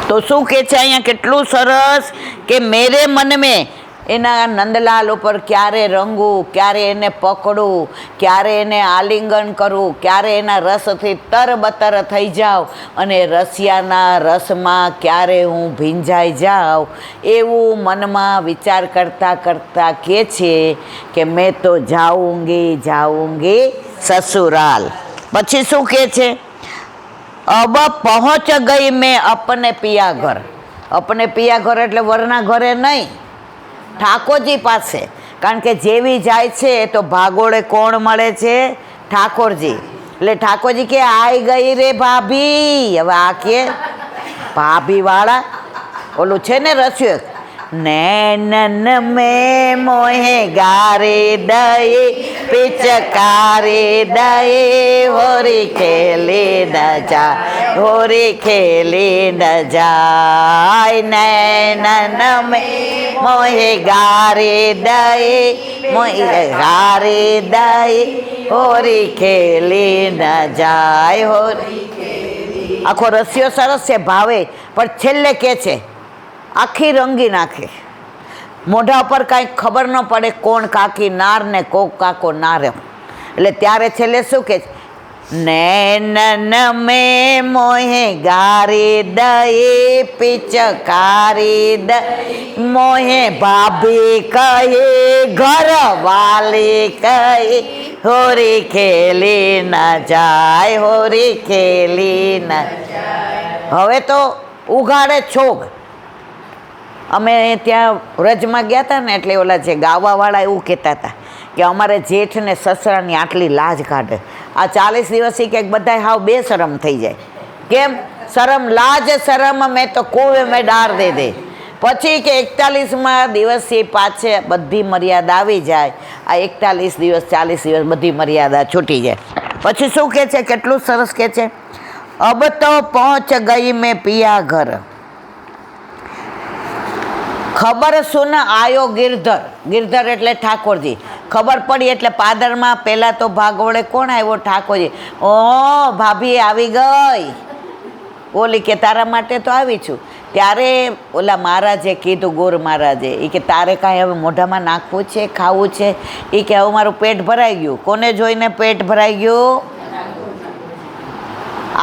તો શું કહે છે અહીંયા, કેટલું સરસ કે મેરે મન મેં, એના નંદલાલ ઉપર ક્યારે રંગવું, ક્યારે એને પકડવું, ક્યારે એને આલિંગન કરવું, ક્યારે એના રસથી તરબતર થઈ જાઉં અને રસિયાના રસમાં ક્યારે હું ભીંજાઈ જાઉં, એવું મનમાં વિચાર કરતાં કરતાં કહે છે કે મેં તો જાઉંગી સસુરાલ. પછી શું કહે છે, અબ પહોંચ ગઈ મેં અપને પિયા ઘર. અપને પિયા ઘર એટલે વરના ઘરે નહીં, ઠાકોરજી પાસે. કારણ કે જેવી જાય છે તો ભાગોળે કોણ મળે છે, ઠાકોરજી. એટલે ઠાકોરજી કે આઈ ગઈ રે ભાભી. હવે આ કે ભાભી વાળા ઓલું છે ને રસ્યું, નૈનન મેં મોહે ગારે દયે પિચકારે દયે હોરી ખેલે ન જાય, હોરી ખેલે ન જાય. નૈનન મેં મોહે ગારે દયે, મોહે ગારે દયે હોરી ખેલે ન જાય, હોરી. આખો રસ્યો સરસ છે, ભાવે. પણ છેલ્લે કે છે આખી રંગી નાખે, મોઢા ઉપર કાંઈ ખબર ન પડે કોણ કાકી નાર ને કોક કાકો નાર. એટલે ત્યારે છેલ્લે શું કે છે, નૈનન મેં મોહે ગારી દયે પિચકારી દ, મોહે ભાભી કહે ઘર વાલી કહે હોરી ખેલી ન જાય, હોરી ખેલી ન જાય. હવે તો ઉઘાડે છોગ. અમે ત્યાં વ્રજમાં ગયા હતા ને, એટલે ઓલા જે ગાવાવાળા એવું કહેતા હતા કે અમારે જેઠ ને સસરાની આટલી લાજ કાઢે. આ 40 દિવસથી ક્યાંક બધા હાવ બેશરમ થઈ જાય. કેમ? શરમ, લાજ શરમ મેં તો કુએ મેં ડાર દે દે. પછી કે 41માં દિવસથી પાછે બધી મર્યાદા આવી જાય. આ 41 દિવસ 40 દિવસ બધી મર્યાદા છૂટી જાય. પછી શું કહે છે, કેટલું સરસ કહે છે, અબ તો પહોંચ ગઈ મેં પિયા ઘર. ખબર સુન આયો ગિરધર. ગિરધર એટલે ઠાકોરજી. ખબર પડી એટલે પાદરમાં પહેલાં તો ભાગોળે કોણ આવ્યો, ઠાકોરજી. ઓ ભાભી આવી ગઈ. ઓલી કે તારા માટે તો આવી છું. ત્યારે ઓલા મહારાજે કીધું, ગોર મહારાજે, એ કે તારે કાંઈ હવે મોઢામાં નાખવું છે, ખાવું છે? એ કે હવે મારું પેટ ભરાઈ ગયું. કોને જોઈને પેટ ભરાઈ ગયું?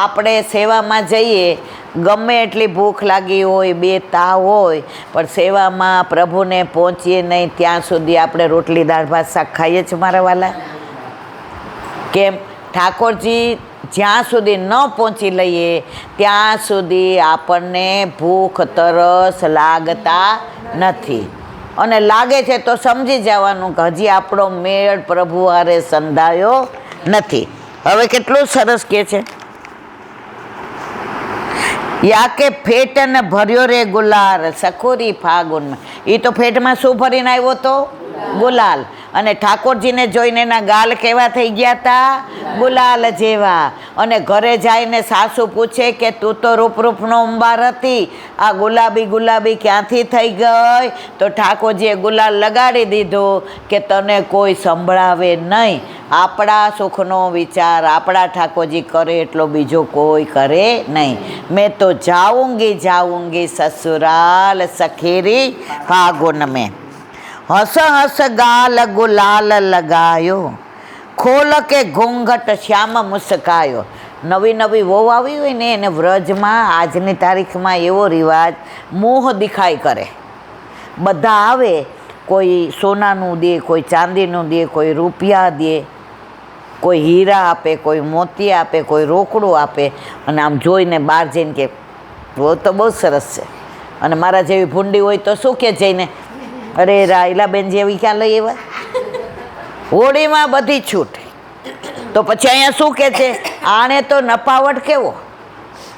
આપણે સેવામાં જઈએ, ગમે એટલી ભૂખ લાગી હોય, બે તાવ હોય, પણ સેવામાં પ્રભુને પહોંચીએ નહીં ત્યાં સુધી આપણે રોટલી દાળ ભાત શાક ખાઈએ જ મારા વાલા. કેમ? ઠાકોરજી જ્યાં સુધી ન પહોંચી લઈએ ત્યાં સુધી આપણને ભૂખ તરસ લાગતા નથી. અને લાગે છે તો સમજી જવાનું કે હજી આપણો મેળ પ્રભુ હારે સંધાયો નથી. હવે કેટલું સરસ કહે છે, યા કે ફેટન ભર્યો રે ગુલાલ સખોરી ફાગુનમાં. એ તો ફેટમાં શું ભરીને આવ્યો તો? ગુલાલ. અને ઠાકોરજીને જોઈને એના ગાલ કેવા થઈ ગયા હતા? ગુલાલ જેવા. અને ઘરે જઈને સાસુ પૂછે કે તું તો રૂપ રૂપનો અંબાર હતી, આ ગુલાબી ગુલાબી ક્યાંથી થઈ ગઈ? તો ઠાકોરજીએ ગુલાલ લગાડી દીધો કે તને કોઈ સંભળાવે નહીં. આપણા સુખનો વિચાર આપણા ઠાકોરજી કરે એટલો બીજો કોઈ કરે નહીં. મેં તો જાઉંગી સસુરાલ સખેરી ફાગુન મેં. હસ હસ ગાલ ગુલાલ લગાયો, ખોલ કે ઘૂંઘટ શ્યામ મુસ્કાયો. નવી નવી વહુ આવી હોય ને એને વ્રજમાં આજની તારીખમાં એવો રિવાજ મોહ દિખાઈ કરે. બધા આવે, કોઈ સોનાનું દે, કોઈ ચાંદીનું દે, કોઈ રૂપિયા દે, કોઈ હીરા આપે, કોઈ મોતી આપે, કોઈ રોકડું આપે. અને આમ જોઈને બહાર જઈને કે બહુ તો બહુ સરસ છે. અને મારા જેવી ભૂંડી હોય તો શું કે જઈને, અરે રાયલાબેન જેવી ક્યાં લઈ એવા? હોળીમાં બધી છૂટ. તો પછી અહીંયા શું કહે છે, આણે તો નપાવટ કેવો,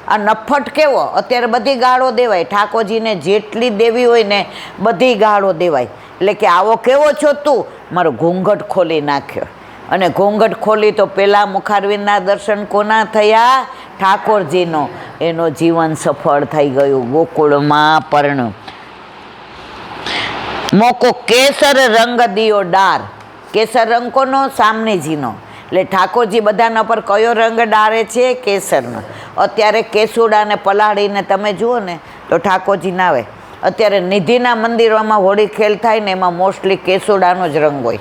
આ નફટ કેવો. અત્યારે બધી ગાળો દેવાય, ઠાકોરજીને જેટલી દેવી હોય ને બધી ગાળો દેવાય. એટલે કે આવો કેવો છો તું? મારો ઘૂંઘટ ખોલી નાખ્યો. અને ઘૂંઘટ ખોલી તો પેલા મુખારવિંદના દર્શન કોના થયા? ઠાકોરજીનો. એનો જીવન સફળ થઈ ગયું, ગોકુળમાં પરણ્યું. મોકો કેસર રંગ દિયો ડાર. કેસર રંગ કોનો? સામનેજીનો. એટલે ઠાકોરજી બધાના પર કયો રંગ ડારે છે? કેસરનો. અત્યારે કેસુડાને પલાળીને તમે જુઓ ને તો ઠાકોરજી ના આવે. અત્યારે નિધિના મંદિરોમાં હોળી ખેલ થાય ને એમાં મોસ્ટલી કેસુડાનો જ રંગ હોય,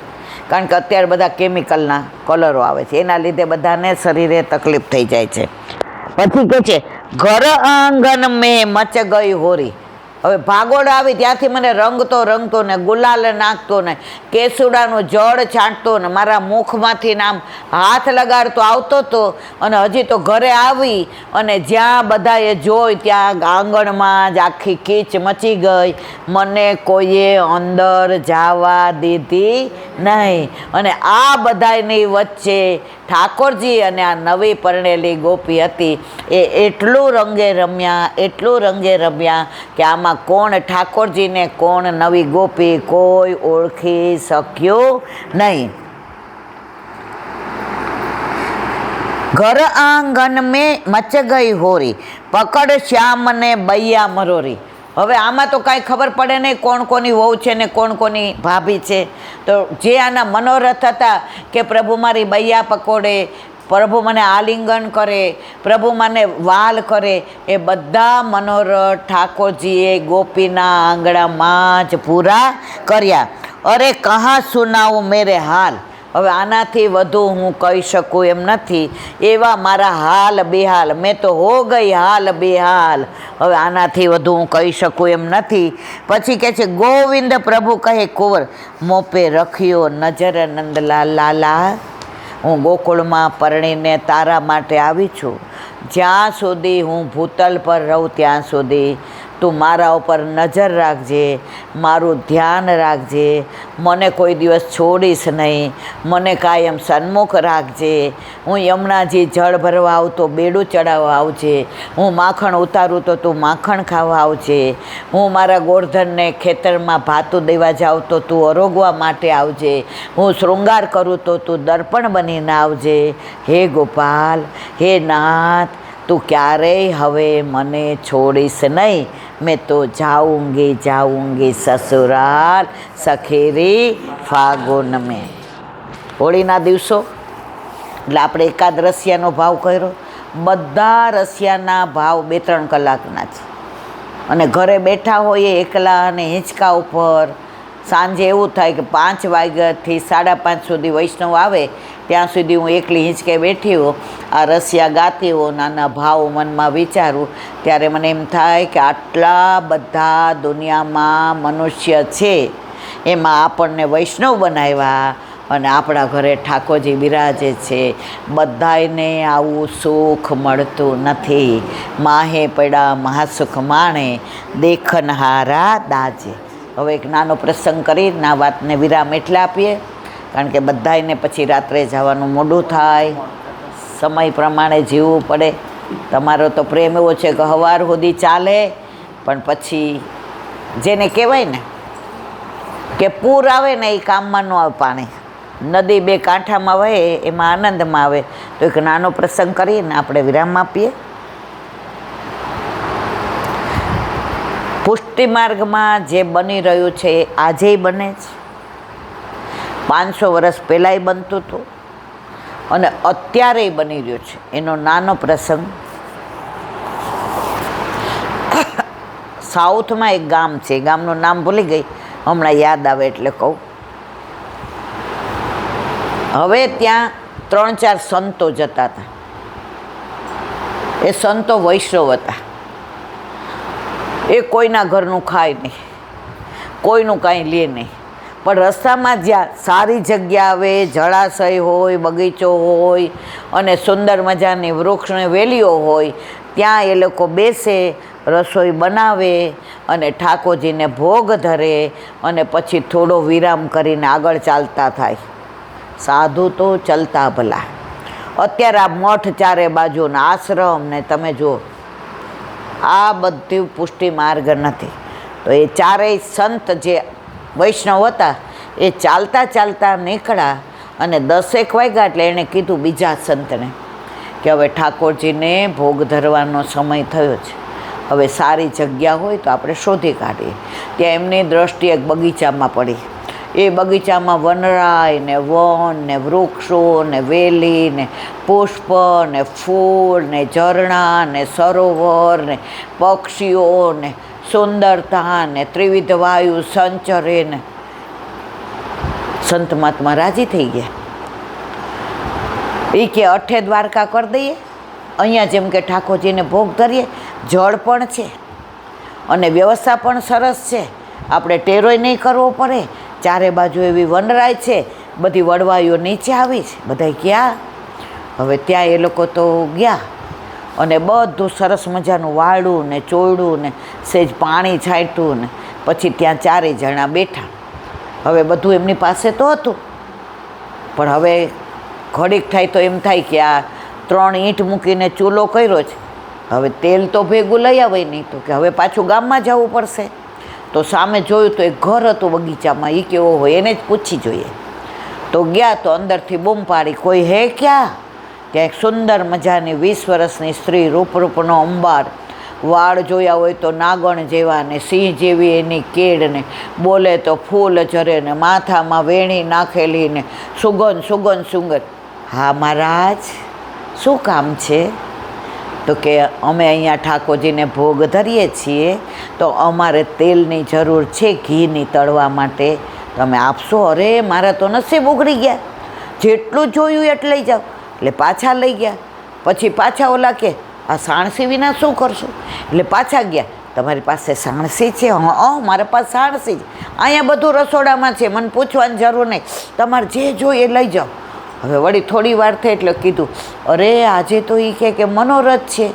કારણ કે અત્યારે બધા કેમિકલના કલરો આવે છે, એના લીધે બધાને શરીરે તકલીફ થઈ જાય છે. પછી કે છે ઘર આંગણ મેં મચ ગઈ હોરી. હવે ભાગોળ આવી ત્યાંથી મને રંગતો ને ગુલાલ નાખતો ને કેસુડાનું જળ છાંટતો ને મારા મુખમાંથી આમ હાથ લગાડતો આવતો હતો. અને હજી તો ઘરે આવી અને જ્યાં બધાએ જોઈ ત્યાં આંગણમાં જ આખી કીચ મચી ગઈ. મને કોઈએ અંદર જવા દીધી નહીં. અને આ બધાની વચ્ચે ઠાકોરજી અને આ નવી પરણેલી ગોપી હતી એ એટલું રંગે રમ્યા કે આમાં કોણ ઠાકોરજી ને કોણ નવી ગોપી કોઈ ઓળખી શક્યું નહીં. ઘર આંગણ મેં મચ ગઈ હોરી, પકડ શ્યામ ને બૈયા મરોરી. હવે આમાં તો કાંઈ ખબર પડે નહીં કોણ કોની વહુ છે ને કોણ કોની ભાભી છે. તો જે આના મનોરથ હતા કે પ્રભુ મારી બૈયા પકોડે, પ્રભુ મને આલિંગન કરે, પ્રભુ મને વાલ કરે, એ બધા મનોરથ ઠાકોરજીએ ગોપીના આંગણામાં જ પૂરા કર્યા. અરે કહા સુનાવું મેરે હાલ. હવે આનાથી વધુ હું કહી શકું એમ નથી, એવા મારા હાલ બેહાલ. મેં તો હો ગઈ હાલ બેહાલ. હવે આનાથી વધુ હું કહી શકું એમ નથી. પછી કહે છે ગોવિંદ પ્રભુ કહે કુંવર, મોપે રખ્યો નજર નંદલાલ લાલા. હું ગોકુળમાં પરણીને તારા માટે આવી છું. જ્યાં સુધી હું ભૂતલ પર રહું ત્યાં સુધી તું મારા ઉપર નજર રાખજે, મારું ધ્યાન રાખજે, મને કોઈ દિવસ છોડીશ નહીં, મને કાયમ સન્મુખ રાખજે. હું યમુનાજી જળ ભરવા આવું તો બેડું ચડાવવા આવજે, હું માખણ ઉતારું તો તું માખણ ખાવા આવજે, હું મારા ગોરધનને ખેતરમાં ભાતું દેવા જાઉં તો તું અરોગવા માટે આવજે, હું શૃંગાર કરું તો તું દર્પણ બનીને આવજે. હે ગોપાલ, હે નાથ, તું ક્યારેય હવે મને છોડીશ નહીં. મેં તો જાઉંગી સસુરાલ સખેરી ફાગુન મેં. હોળીના દિવસો એટલે આપણે એકાદ રસિયાનો ભાવ કર્યો. બધા રસિયાના ભાવ 2-3 કલાકના છે. અને ઘરે બેઠા હોઈએ એકલા અને હિંચકા ઉપર સાંજે એવું થાય કે 5 વાગ્યાથી 5:30 સુધી વૈષ્ણવ આવે ત્યાં સુધી હું એકલી હિંચકે બેઠી હો, આ રસિયા ગાતી હો, નાના ભાવ મનમાં વિચારું ત્યારે મને એમ થાય કે આટલા બધા દુનિયામાં મનુષ્ય છે, એમાં આપણને વૈષ્ણવ બનાવ્યા અને આપણા ઘરે ઠાકોરજી બિરાજે છે. બધાયને આવું સુખ મળતું નથી. માહે પડ્યા મહાસુખ માણે, દેખનહારા દાજે. હવે એક નાનો પ્રસંગ કરીને આ વાતને વિરામ એટલે આપીએ, કારણ કે બધાયને પછી રાત્રે જવાનું મોડું થાય, સમય પ્રમાણે જીવવું પડે. તમારો તો પ્રેમ એવો છે કે સવાર સુધી ચાલે, પણ પછી જેને કહેવાય ને કે પૂર આવે ને એ કામમાં ન આવે. પાણી નદી 2 કાંઠામાં વહે એમાં આનંદમાં આવે. તો એક નાનો પ્રસંગ કરીને આપણે વિરામ આપીએ. પુષ્ટિ માર્ગમાં જે બની રહ્યું છે એ આજેય બને છે, 500 વર્ષ પહેલાંય બનતું હતું અને અત્યારેય બની રહ્યું છે. એનો નાનો પ્રસંગ. સાઉથમાં એક ગામ છે, ગામનું નામ ભૂલી ગઈ, હમણાં યાદ આવે એટલે કહું. હવે ત્યાં 3-4 સંતો જતા હતા. એ સંતો વૈષ્ણવ હતા. એ કોઈના ઘરનું ખાય નહીં, કોઈનું કાંઈ લે નહીં, પણ રસ્તામાં જ્યાં સારી જગ્યા આવે, જળાશય હોય, બગીચો હોય અને સુંદર મજાની વૃક્ષની વેલીઓ હોય, ત્યાં એ લોકો બેસે, રસોઈ બનાવે અને ઠાકોરજીને ભોગ ધરે અને પછી થોડો વિરામ કરીને આગળ ચાલતા થાય. સાધુ તો ચલતા ભલા. અત્યારે આ મઠ ચારે બાજુના આશ્રમ ને તમે જુઓ, આ બધું પુષ્ટિ માર્ગ નથી. તો એ ચારેય સંત જે વૈષ્ણવ હતા એ ચાલતા ચાલતા નીકળ્યા અને 10-1 વાગ્યા એટલે એણે કીધું બીજા સંતને કે હવે ઠાકોરજીને ભોગ ધરવાનો સમય થયો છે, હવે સારી જગ્યા હોય તો આપણે શોધી કાઢીએ. ત્યાં એમની દ્રષ્ટિ એક બગીચામાં પડી. એ બગીચામાં વનરાય ને વન ને વૃક્ષો ને વેલી ને પુષ્પ ને ફૂલ ને ઝરણા ને સરોવર ને પક્ષીઓ ને સુંદરતા ને ત્રિવિધ વાયુ સંચરે ને સંત મહાત્મા રાજી થઈ ગયા. એ કે અઠે દ્વારકા કરી દઈએ. અહીંયા જેમ કે ઠાકોરજીને ભોગ ધરીએ, જળ પણ છે અને વ્યવસ્થા પણ સરસ છે, આપણે ટેરોય નહીં કરવો પડે, ચારે બાજુ એવી વનરાય છે, બધી વડવાઈઓ નીચે આવી છે. બધા ગયા. હવે ત્યાં એ લોકો તો ગયા અને બધું સરસ મજાનું વાળું ને ચોયડું ને સેજ પાણી છાંટ્યું ને પછી ત્યાં ચારેય જણા બેઠા. હવે બધું એમની પાસે તો હતું, પણ હવે ઘડીક થાય તો એમ થાય કે આ 3 ઈંટ મૂકીને ચૂલો કર્યો છે, હવે તેલ તો ભેગું લઈ આવે નહીં, તો કે હવે પાછું ગામમાં જવું પડશે. તો સામે જોયું તો એક ઘર હતું બગીચામાં. એ કેવો હોય એને જ પૂછી જોઈએ. તો ગયા તો અંદરથી બૂમ પાડી, કોઈ હે ક્યાં? ત્યાં એક સુંદર મજાની 20 વર્ષની સ્ત્રી, રૂપરૂપનો અંબાર, વાળ જોયા હોય તો નાગણ જેવા ને સિંહ જેવી એની કેડ ને બોલે તો ફૂલ ઝરે ને માથામાં વેણી નાખેલી ને સુગંધ સુગંધ સુગંધ. હા મહારાજ, શું કામ છે? તો કે અમે અહીંયા ઠાકોરજીને ભોગ ધરીએ છીએ, તો અમારે તેલની જરૂર છે ઘીની તળવા માટે, તમે આપશો? અરે મારા તો નસીબ ઉઘડી ગયા, જેટલું જોયું એટલે લઈ જાઓ. એટલે પાછા લઈ ગયા. પછી પાછા ઓલા કે આ સાણસી વિના શું કરશું? એટલે પાછા ગયા. તમારી પાસે સાણસી છે? હા મારા પાસે સાણસી છે, અહીંયા બધું રસોડામાં છે, મને પૂછવાની જરૂર નહીં, તમારે જે જોઈએ એ લઈ જાઓ. હવે વળી થોડી વાર થઈ એટલે કીધું, અરે આજે તો એ કે મનોરથ છે,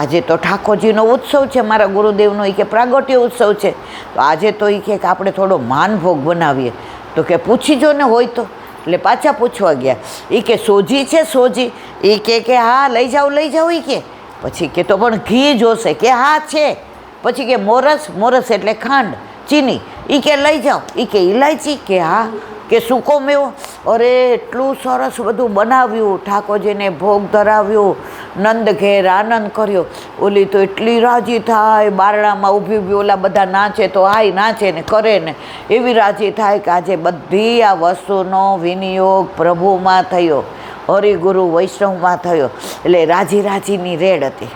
આજે તો ઠાકોરજીનો ઉત્સવ છે, મારા ગુરુદેવનો એ કે પ્રાગટ્ય ઉત્સવ છે, તો આજે તો એ કે આપણે થોડો માનભોગ બનાવીએ. તો કે પૂછી જો ને હોય તો. એટલે પાછા પૂછવા ગયા. એ કે સોજી છે? સોજી? એ કે હા લઈ જાઓ લઈ જાઓ. એ કે પછી કે તો પણ ઘી જોશે? કે હા છે. પછી કે મોરસ? મોરસ એટલે ખાંડ, ચીની. એ કે લઈ જાઓ. એ કે ઇલાયચી? કે હા. કે સૂકો મેવો? અરે એટલું સરસ બધું બનાવ્યું, ઠાકોરજીને ભોગ ધરાવ્યો, નંદ ઘેર આનંદ કર્યો. ઓલી તો એટલી રાજી થાય, બારણામાં ઊભી ઊભી ઓલા બધા નાચે તો આય નાચે ને કરે ને એવી રાજી થાય કે આજે બધી આ વસ્તુનો વિનિયોગ પ્રભુમાં થયો, હરિગુરુ વૈષ્ણવમાં થયો. એટલે રાજી રાજીની રેડ હતી.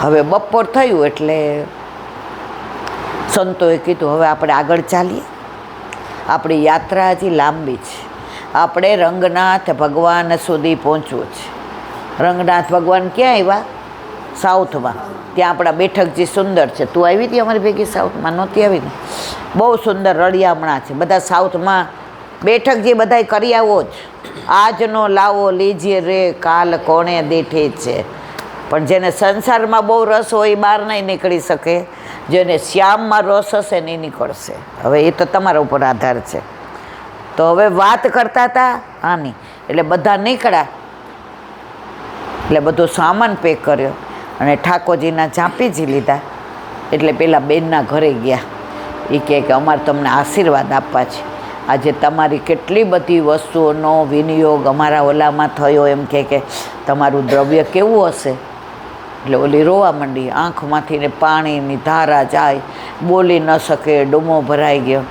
હવે બપોર થયું એટલે સંતોએ કીધું હવે આપણે આગળ ચાલીએ, આપણી યાત્રા હજી લાંબી છે, આપણે રંગનાથ ભગવાન સુધી પહોંચવું છે. રંગનાથ ભગવાન ક્યાં આવ્યા? સાઉથમાં. ત્યાં આપણા બેઠકજી સુંદર છે. તું આવી હતી અમારી ભેગી સાઉથમાં? નહોતી આવી ને? બહુ સુંદર રળિયામણા છે બધા સાઉથમાં. બેઠકજી બધાય કરી આવો જ. આજનો લાવો લીજીએ રે, કાલ કોણે દીઠી છે. પણ જેને સંસારમાં બહુ રસ હોય એ બહાર નહીં નીકળી શકે, જેને શ્યામમાં રસ હશે ને એ નીકળશે. હવે એ તો તમારા ઉપર આધાર છે. તો હવે વાત કરતા હતા આની, એટલે બધા નીકળ્યા. એટલે બધો સામાન પેક કર્યો અને ઠાકોરજીના ઝાંપીજી લીધા. એટલે પેલા બેનના ઘરે ગયા. એ કહે કે અમારે તમને આશીર્વાદ આપવા છે, આજે તમારી કેટલી બધી વસ્તુઓનો વિનિયોગ અમારા ઓલામાં થયો. એમ કે તમારું દ્રવ્ય કેવું હશે? એટલે ઓલી રોવા માંડી, આંખમાંથી ને પાણીની ધારા જાય, બોલી ન શકે, ડૂમો ભરાઈ ગયો.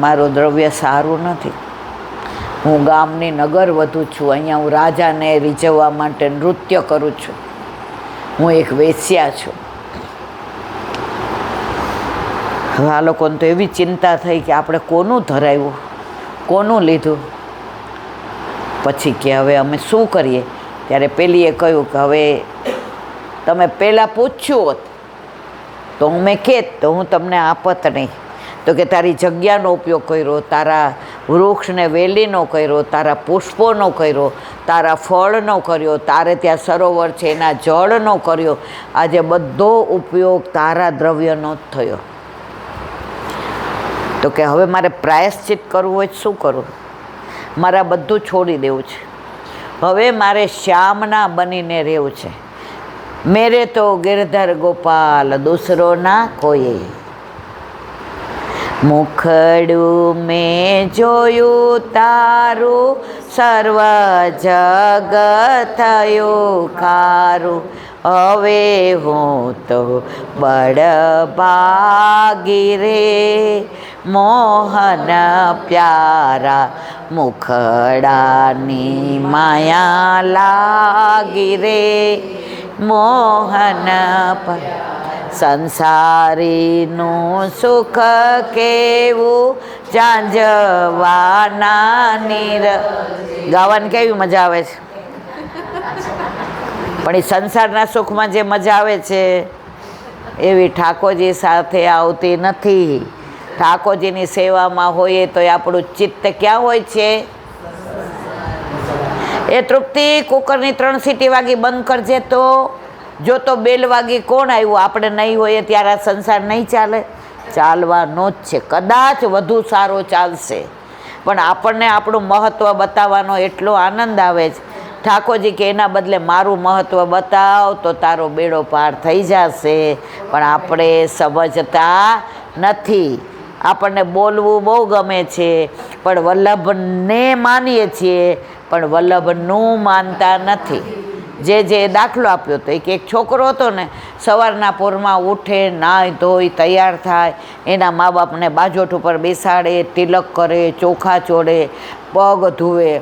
મારું દ્રવ્ય સારું નથી, હું ગામની નગર વધુ છું, અહીંયા હું રાજાને રીઝવવા માટે નૃત્ય કરું છું, હું એક વેશ્યા છું. હવે આ લોકોને તો એવી ચિંતા થઈ કે આપણે કોનું ધરાવ્યું, કોનું લીધું. પછી કે હવે અમે શું કરીએ? ત્યારે પેલીએ કહ્યું કે હવે તમે પહેલાં પૂછ્યું હોત તો મેં કહેત તો હું તમને આપત નહીં. તો કે તારી જગ્યાનો ઉપયોગ કર્યો, તારા વૃક્ષને વેલીનો કર્યો, તારા પુષ્પોનો કર્યો, તારા ફળનો કર્યો, તારે ત્યાં સરોવર છે એના જળનો કર્યો, આજે બધો ઉપયોગ તારા દ્રવ્યનો જ થયો. તો કે હવે મારે પ્રાયશ્ચિત કરવું હોય શું કરું? મારે બધું છોડી દેવું છે, હવે મારે શ્યામના બનીને રહેવું છે. મેરે તો ગિરધર ગોપાલ દૂસરો ના કોઈ. મુખડું મેં જોયું તારું, સર્વ જગ થયું ખારું, હવે હું તો બળભાગી રે, મોહન પ્યારા મુખડાની માયા લાગી રે, મોહન સંસારીનું સુખ કેવું જાંજવાના નીર. ગાવાની કેવી મજા આવે છે, પણ એ સંસારના સુખમાં જે મજા આવે છે એવી ઠાકોરજી સાથે આવતી નથી. ઠાકોરજીની સેવામાં હોઈએ તો આપણું ચિત્ત ક્યાં હોય છે? એ તૃપ્તિ, કુકરની 3 સીટી વાગી બંધ કરજે તો. જો તો બેલ વાગી કોણ આવ્યું? આપણે નહીં હોઈએ ત્યારે આ સંસાર નહીં ચાલે? ચાલવાનો જ છે, કદાચ વધુ સારો ચાલશે, પણ આપણને આપણું મહત્ત્વ બતાવવાનો એટલો આનંદ આવે છે. ઠાકોરજી કે એના બદલે મારું મહત્ત્વ બતાવ તો તારો બેડો પાર થઈ જશે, પણ આપણે સમજતા નથી. આપણને બોલવું બહુ ગમે છે, પણ વલ્લભને માનીએ છીએ, પણ વલ્લભનું માનતા નથી. જે દાખલો આપ્યો હતો, એક છોકરો હતો ને, સવારના પોરમાં ઉઠે, નાહી ધોઈ તૈયાર થાય, એના મા બાપને બાજોઠ ઉપર બેસાડે, તિલક કરે, ચોખા ચોડે, પગ ધુએ,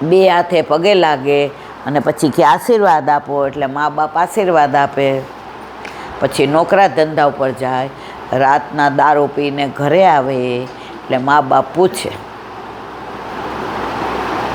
2 હાથે પગે લાગે અને પછી કે આશીર્વાદ આપો, એટલે મા બાપ આશીર્વાદ આપે. પછી નોકરા ધંધા ઉપર જાય, રાતના દારૂ પીને ઘરે આવે એટલે મા બાપ પૂછે